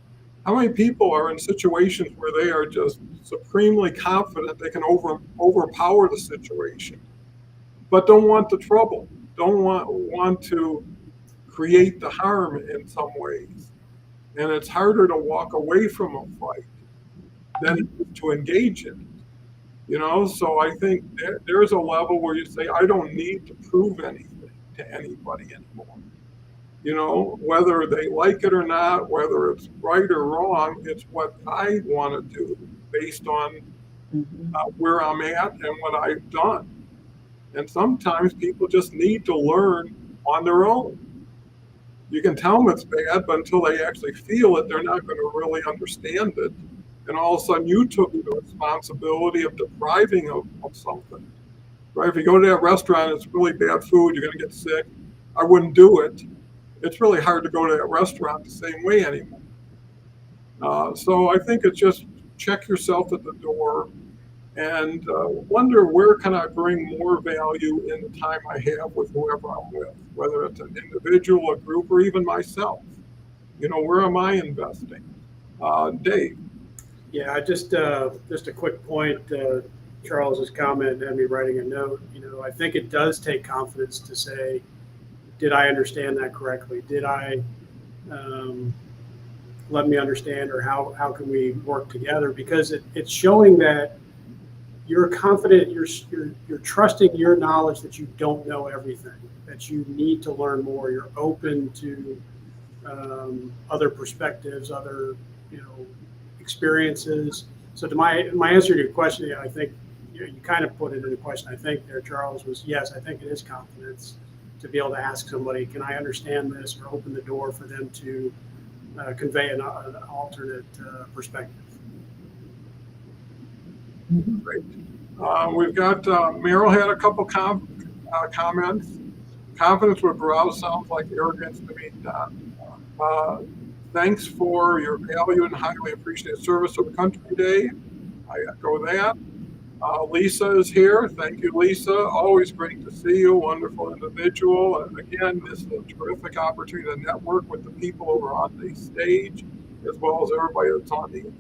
How many people are in situations where they are just supremely confident they can overpower the situation, but don't want the trouble, don't want to create the harm in some ways. And it's harder to walk away from a fight than it is to engage in it. So I think there's a level where you say, I don't need to prove anything to anybody anymore. Whether they like it or not, whether it's right or wrong, it's what I want to do based on where I'm at and what I've done. And sometimes people just need to learn on their own. You can tell them it's bad, but until they actually feel it, they're not going to really understand it. And all of a sudden, you took the responsibility of depriving of something. Right? If you go to that restaurant, it's really bad food, you're going to get sick. I wouldn't do it. It's really hard to go to that restaurant the same way anymore. So I think it's just check yourself at the door and wonder, where can I bring more value in the time I have with whoever I'm with, whether it's an individual, a group, or even myself. Where am I investing? Dave. Yeah, just a quick point. Charles's comment had me writing a note. I think it does take confidence to say, did I understand that correctly? Did I let me understand, or how can we work together? Because it's showing that you're confident, you're trusting your knowledge that you don't know everything, that you need to learn more. You're open to other perspectives, other experiences. So to my answer to your question, I think you kind of put it in a question. I think there, Charles, was yes. I think it is confidence to be able to ask somebody, can I understand this, or open the door for them to convey an alternate perspective. Great. We've got Meryl had a couple comments. Confidence with browse sounds like arrogance to me, Don. Thanks for your value and highly appreciated service to the country today. I echo that. Lisa is here. Thank you, Lisa. Always great to see you. Wonderful individual. And again, this is a terrific opportunity to network with the people over on the stage, as well as everybody that's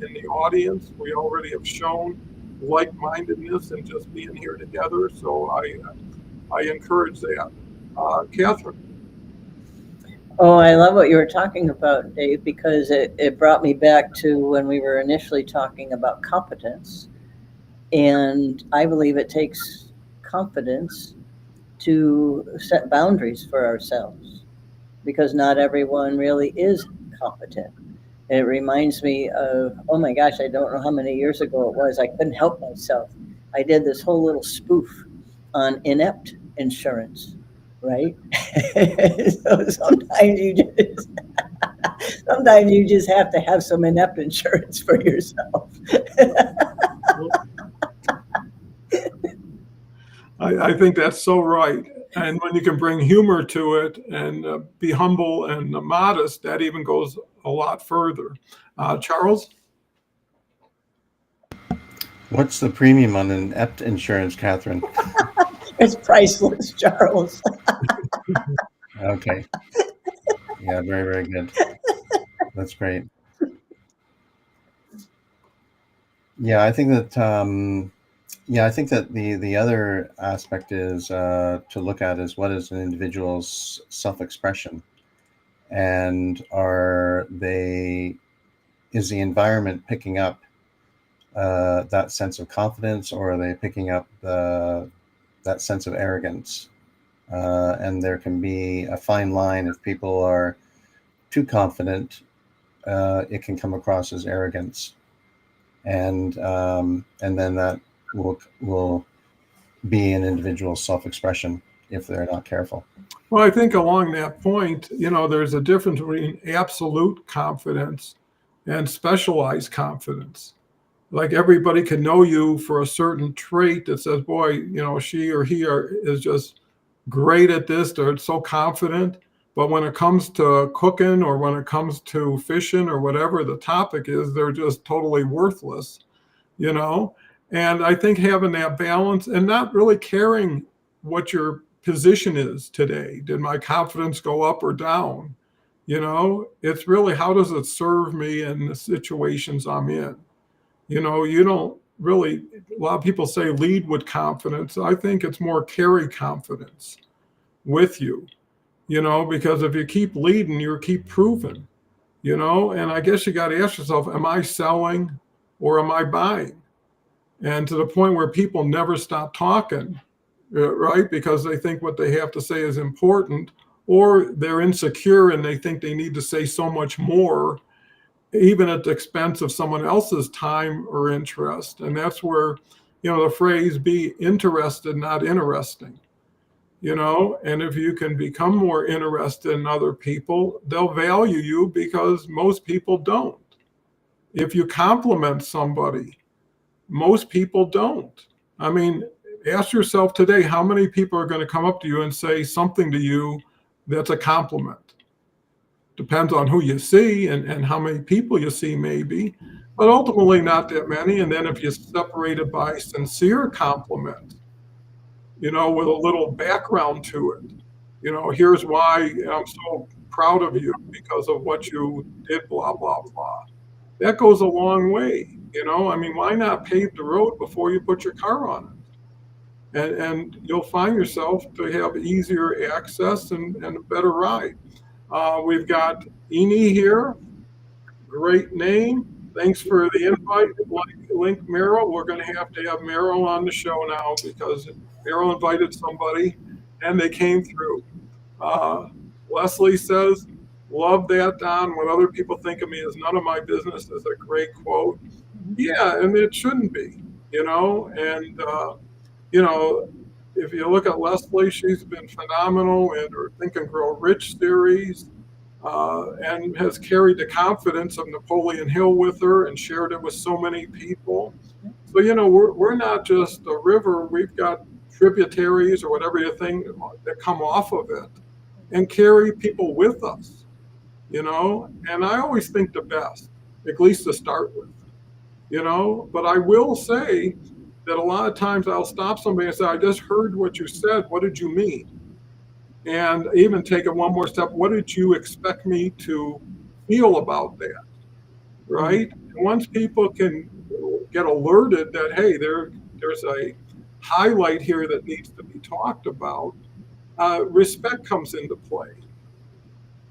in the audience. We already have shown like-mindedness and just being here together. So I encourage that. Catherine. Oh, I love what you were talking about, Dave, because it brought me back to when we were initially talking about competence. And I believe it takes confidence to set boundaries for ourselves, because not everyone really is competent. And it reminds me of, oh my gosh, I don't know how many years ago it was. I couldn't help myself. I did this whole little spoof on inept insurance, right? So sometimes you just have to have some inept insurance for yourself. I think that's so right. And when you can bring humor to it and be humble and modest, that even goes a lot further. Charles? What's the premium on an inept insurance, Catherine? It's priceless, Charles. Okay. Yeah, very, very good. That's great. Yeah, I think that the other aspect is to look at is, what is an individual's self-expression, and is the environment picking up that sense of confidence, or are they picking up that sense of arrogance? And there can be a fine line. If people are too confident, it can come across as arrogance, and then that will be an individual's self-expression if they're not careful. Well, I think along that point, there's a difference between absolute confidence and specialized confidence. Like, everybody can know you for a certain trait that says, boy, she or he is just great at this. They're so confident. But when it comes to cooking, or when it comes to fishing, or whatever the topic is, they're just totally worthless, And I think having that balance and not really caring what your position is today. Did my confidence go up or down? You know, it's really, how does it serve me in the situations I'm in? You know, you don't really, a lot of people say lead with confidence. I think it's more carry confidence with you, you know, because if you keep leading, you keep proving, you know, and I guess you got to ask yourself, am I selling or am I buying? And to the point where people never stop talking, right? Because they think what they have to say is important, or they're insecure and they think they need to say so much more, even at the expense of someone else's time or interest. And that's where, you know, the phrase be interested, not interesting, you know, and if you can become more interested in other people, they'll value you because most people don't. If you compliment somebody, most people don't. I mean, ask yourself today, how many people are going to come up to you and say something to you that's a compliment? Depends on who you see and how many people you see, maybe, but ultimately not that many. And then if you separate it by sincere compliment, you know, with a little background to it, you know, here's why I'm so proud of you because of what you did, blah, blah, blah. That goes a long way, you know. I mean, why not pave the road before you put your car on it? And you'll find yourself to have easier access and a better ride. We've got Eni here. Great name. Thanks for the invite. Link Meryl. We're going to have Meryl on the show now because Meryl invited somebody and they came through. Leslie says, love that, Don. What other people think of me is none of my business is a great quote. Yeah, and it shouldn't be, you know. And, you know, if you look at Leslie, she's been phenomenal in her Think and Grow Rich series and has carried the confidence of Napoleon Hill with her and shared it with so many people. So, you know, we're not just a river. We've got tributaries or whatever you think that come off of it and carry people with us, you know. And I always think the best, at least to start with, you know. But I will say that a lot of times I'll stop somebody and say, I just heard what you said. What did you mean? And even take it one more step. What did you expect me to feel about that? Right? And once people can get alerted that, hey, there's a highlight here that needs to be talked about, respect comes into play.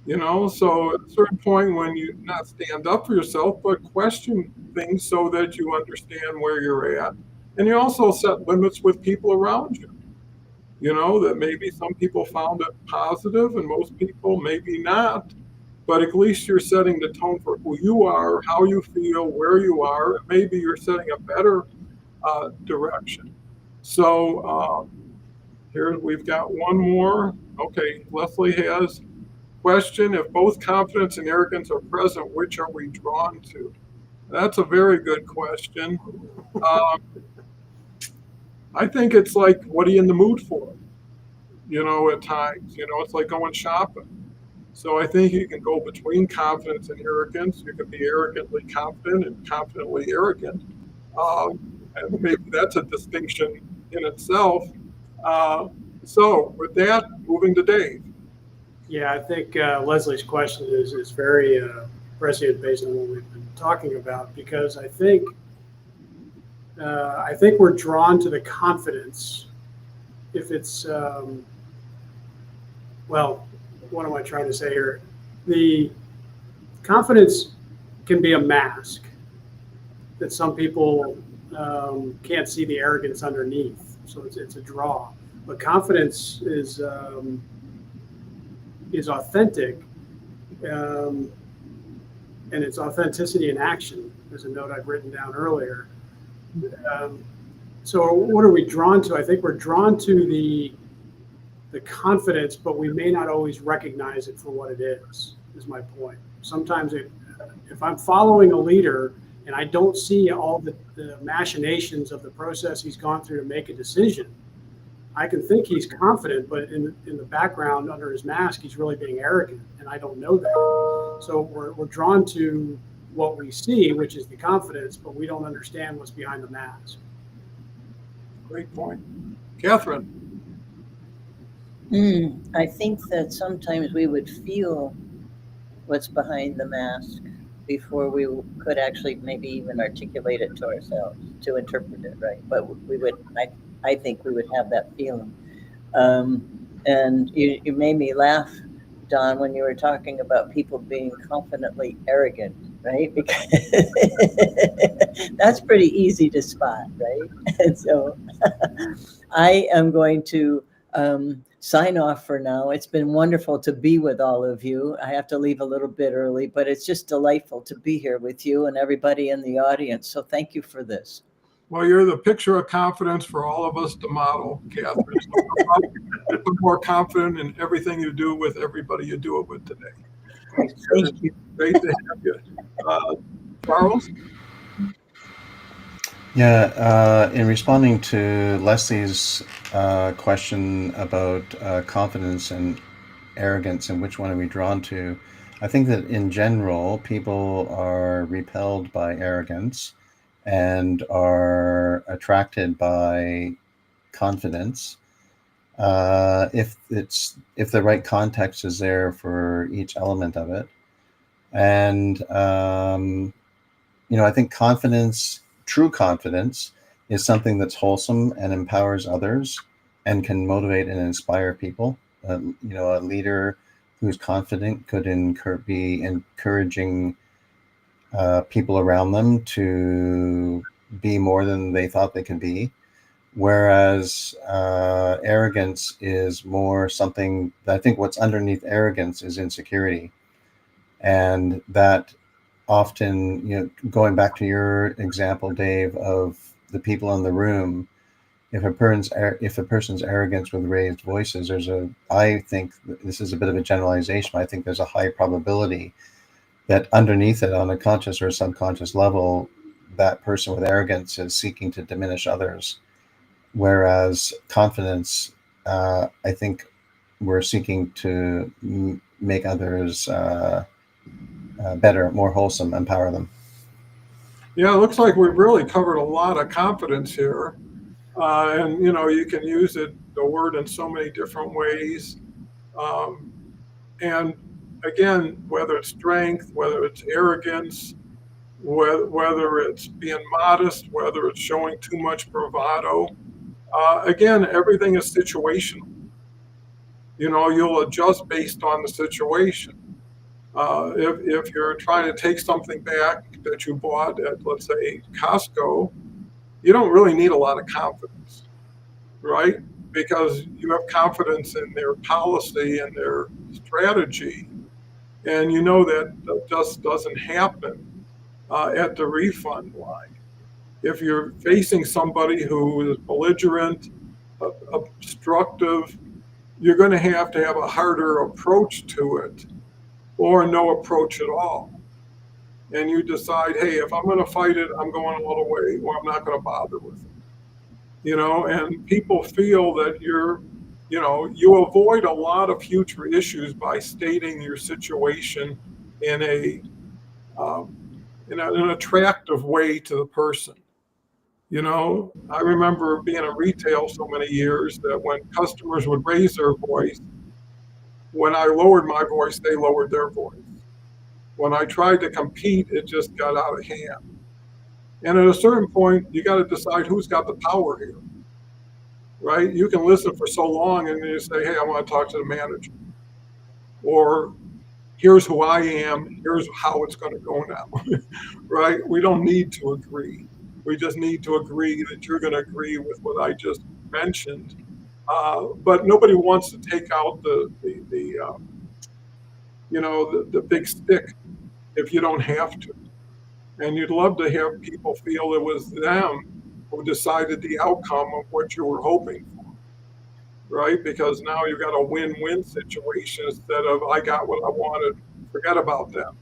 You know, so at a certain point when you not stand up for yourself, but question things so that you understand where you're at. And you also set limits with people around you. You know, that maybe some people found it positive and most people maybe not. But at least you're setting the tone for who you are, how you feel, where you are. Maybe you're setting a better direction. So here we've got one more. Okay, Leslie has question. If both confidence and arrogance are present, which are we drawn to? That's a very good question. I think it's like, what are you in the mood for? You know, at times, you know, it's like going shopping. So I think you can go between confidence and arrogance. You can be arrogantly confident and confidently arrogant. And maybe that's a distinction in itself. So with that, moving to Dave. Yeah, I think Leslie's question is very prescient based on what we've been talking about, because I think we're drawn to the confidence if it's well, what am I trying to say here? The confidence can be a mask that some people can't see the arrogance underneath, so it's a draw. But confidence is authentic, and it's authenticity in action. There's a note I've written down earlier. So what are we drawn to? I think we're drawn to the confidence, but we may not always recognize it for what it is my point. Sometimes if I'm following a leader and I don't see all the machinations of the process he's gone through to make a decision, I can think he's confident, but in the background, under his mask, he's really being arrogant, and I don't know that. So we're drawn to what we see, which is the confidence, but we don't understand what's behind the mask. Great point. Catherine. I think that sometimes we would feel what's behind the mask before we could actually maybe even articulate it to ourselves to interpret it, right? But we would, I think we would have that feeling. And you made me laugh, Don, when you were talking about people being confidently arrogant, right? Because that's pretty easy to spot, right? And so I am going to sign off for now. It's been wonderful to be with all of you. I have to leave a little bit early, but it's just delightful to be here with you and everybody in the audience. So thank you for this. Well, you're the picture of confidence for all of us to model, Catherine. So I'm more confident in everything you do with everybody you do it with today. Thank you. Great to have you. Charles? Yeah, in responding to Leslie's question about confidence and arrogance and which one are we drawn to, I think that in general, people are repelled by arrogance and are attracted by confidence if the right context is there for each element of it. And I think true confidence, is something that's wholesome and empowers others and can motivate and inspire people. A leader who's confident could be encouraging people around them to be more than they thought they could be. Whereas arrogance is more something, I think what's underneath arrogance is insecurity. And that often, going back to your example, Dave, of the people in the room, if a person's arrogance with raised voices, I think this is a bit of a generalization. I think there's a high probability that underneath it, on a conscious or subconscious level, that person with arrogance is seeking to diminish others. Whereas confidence, I think we're seeking to make others better, more wholesome, empower them. Yeah, it looks like we've really covered a lot of confidence here. And, you can use the word in so many different ways. And again, whether it's strength, whether it's arrogance, whether it's being modest, whether it's showing too much bravado, again, everything is situational. You'll adjust based on the situation. If you're trying to take something back that you bought at, let's say, Costco, you don't really need a lot of confidence, right? Because you have confidence in their policy and their strategy, and you know that just doesn't happen at the refund line. If you're facing somebody who is belligerent, obstructive, you're going to have a harder approach to it, or no approach at all. And you decide, hey, if I'm going to fight it, I'm going all the way, or I'm not going to bother with it. And people feel that you avoid a lot of future issues by stating your situation in an attractive way to the person. I remember being in retail so many years that when customers would raise their voice, when I lowered my voice, they lowered their voice. When I tried to compete, it just got out of hand. And at a certain point, you got to decide who's got the power here, right? You can listen for so long and then you say, hey, I want to talk to the manager. Or here's who I am, here's how it's going to go now, right? We don't need to agree. We just need to agree that you're going to agree with what I just mentioned. But nobody wants to take out the big stick if you don't have to. And you'd love to have people feel it was them who decided the outcome of what you were hoping for, right? Because now you've got a win-win situation instead of I got what I wanted, forget about them,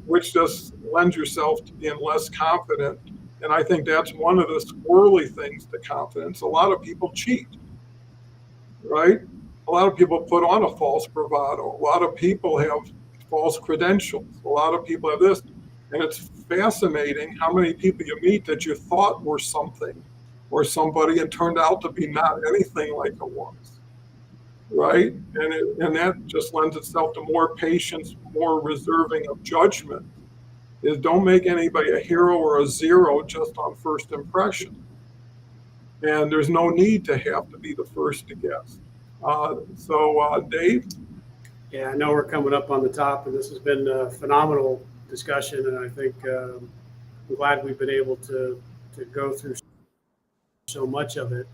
which just lends yourself to being less confident. And I think that's one of the squirrely things to confidence. A lot of people cheat, right? A lot of people put on a false bravado. A lot of people have false credentials. A lot of people have this. And it's fascinating how many people you meet that you thought were something or somebody and turned out to be not anything like it was. right? And that just lends itself to more patience, more reserving of judgment. Is don't make anybody a hero or a zero just on first impression. And there's no need to have to be the first to guess. Dave? Yeah, I know we're coming up on the top, and this has been a phenomenal discussion, and I think I'm glad we've been able to go through so much of it.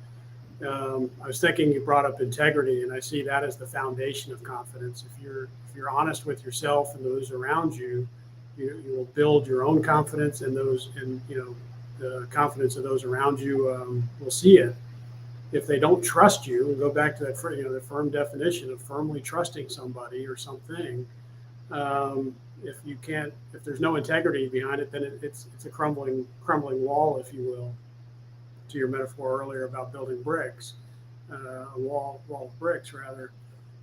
I was thinking you brought up integrity, and I see that as the foundation of confidence. If you're honest with yourself and those around you, you will build your own confidence, and the confidence of those around you will see it. If they don't trust you, and go back to that, the firm definition of firmly trusting somebody or something. If there's no integrity behind it, then it's a crumbling wall, if you will. To your metaphor earlier about building bricks, a wall of bricks rather.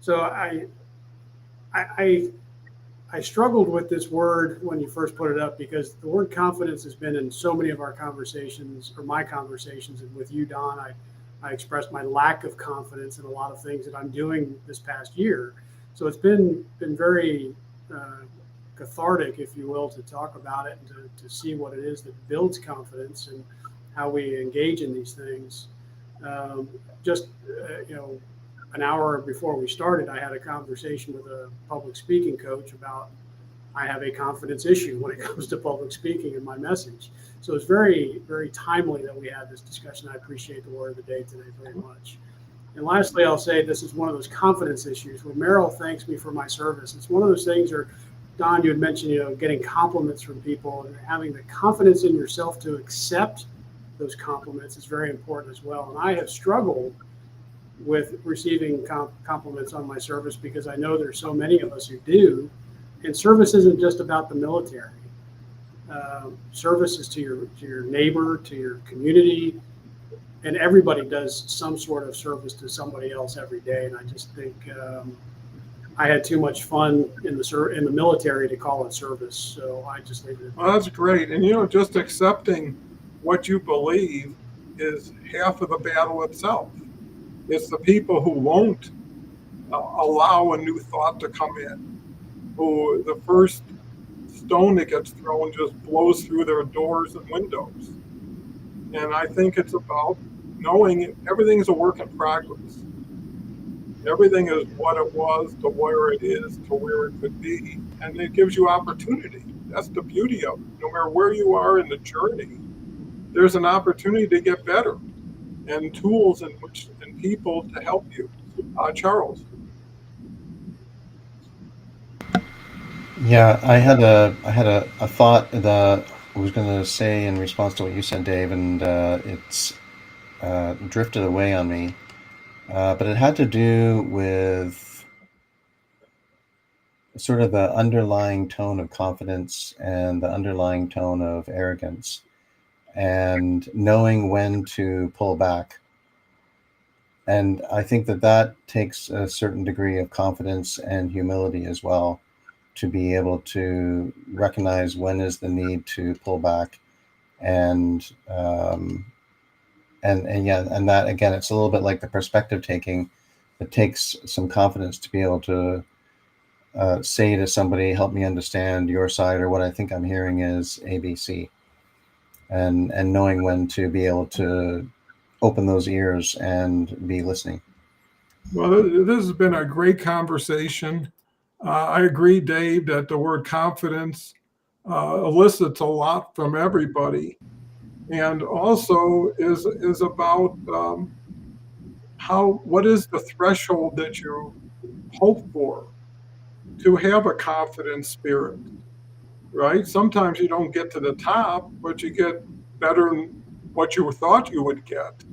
So I struggled with this word when you first put it up, because the word confidence has been in so many of our conversations, or my conversations, and with you, Don, I expressed my lack of confidence in a lot of things that I'm doing this past year. So it's been very cathartic, if you will, to talk about it and to see what it is that builds confidence and how we engage in these things. An hour before we started, I had a conversation with a public speaking coach about I have a confidence issue when it comes to public speaking and my message. So it's very, very timely that we had this discussion. I appreciate the word of the day today very much. And lastly, I'll say this is one of those confidence issues where Merrill thanks me for my service. It's one of those things where, Don, you had mentioned, getting compliments from people, and having the confidence in yourself to accept those compliments is very important as well. And I have struggled with receiving compliments on my service, because I know there's so many of us who do. And service isn't just about the military. Service is to your neighbor, to your community, and everybody does some sort of service to somebody else every day. And I just think I had too much fun in the military to call it service. So I just leave it at that. Well, that's great. And just accepting what you believe is half of the battle itself. It's the people who won't allow a new thought to come in, who the first stone that gets thrown just blows through their doors and windows. And I think it's about knowing everything's a work in progress. Everything is what it was to where it is to where it could be. And it gives you opportunity. That's the beauty of it. No matter where you are in the journey, there's an opportunity to get better, and tools and people to help you. Charles. Yeah, I had a thought that I was going to say in response to what you said, Dave, and it's drifted away on me. But it had to do with sort of the underlying tone of confidence and the underlying tone of arrogance, and knowing when to pull back. And I think that takes a certain degree of confidence and humility as well, to be able to recognize when is the need to pull back, and that, again, it's a little bit like the perspective taking. It takes some confidence to be able to say to somebody, help me understand your side, or what I think I'm hearing is ABC, and knowing when to be able to open those ears and be listening. Well, this has been a great conversation. I agree, Dave, that the word confidence elicits a lot from everybody, and also is about what is the threshold that you hope for to have a confident spirit, right? Sometimes you don't get to the top, but you get better than what you thought you would get.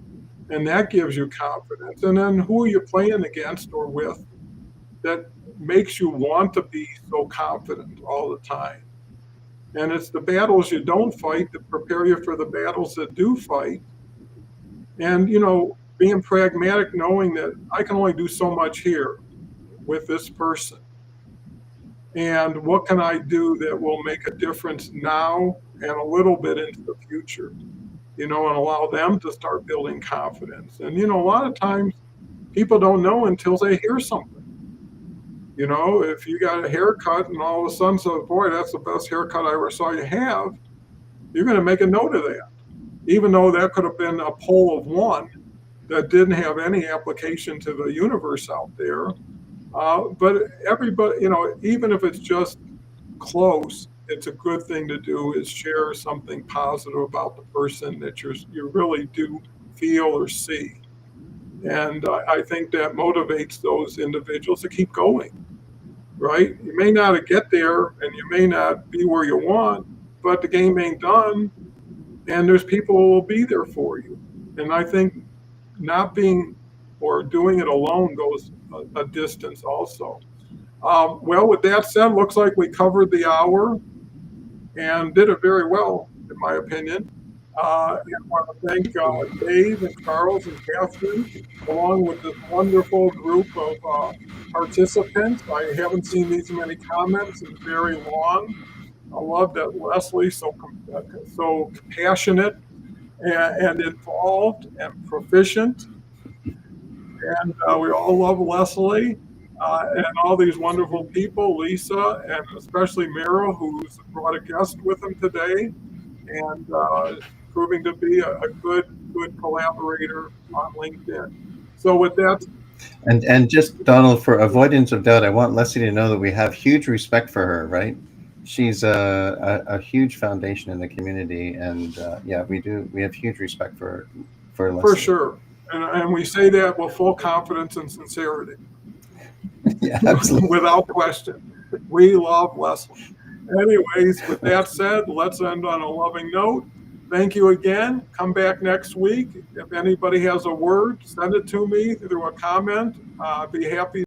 And that gives you confidence. And then who are you playing against or with that makes you want to be so confident all the time? And it's the battles you don't fight that prepare you for the battles that do fight. And, being pragmatic, knowing that I can only do so much here with this person. And what can I do that will make a difference now and a little bit into the future? And allow them to start building confidence. And, a lot of times people don't know until they hear something. You know, if you got a haircut and all of a sudden says, boy, that's the best haircut I ever saw you have, you're going to make a note of that. Even though that could have been a poll of one that didn't have any application to the universe out there. But everybody, you know, even if it's just close, it's a good thing to do is share something positive about the person that you really do feel or see. And I think that motivates those individuals to keep going, right? You may not get there and you may not be where you want, but the game ain't done. And there's people who will be there for you. And I think not being or doing it alone goes a distance also. Well, with that said, looks like we covered the hour and did it very well, in my opinion. I want to thank Dave and Charles and Catherine, along with this wonderful group of participants. I haven't seen these many comments in very long. I love that Leslie's so passionate and involved and proficient. And we all love Leslie and all these wonderful people, Lisa, and especially Mira, who's brought a guest with him today, and proving to be a good collaborator on LinkedIn. So with that. And just, Donald, for avoidance of doubt, I want Leslie to know that we have huge respect for her, right? She's a huge foundation in the community, and yeah, we have huge respect for Leslie. For sure. And we say that with full confidence and sincerity. Yeah, absolutely. Without question. We love Leslie. Anyways, with that said, let's end on a loving note. Thank you again. Come back next week. If anybody has a word, send it to me through a comment. I'd be happy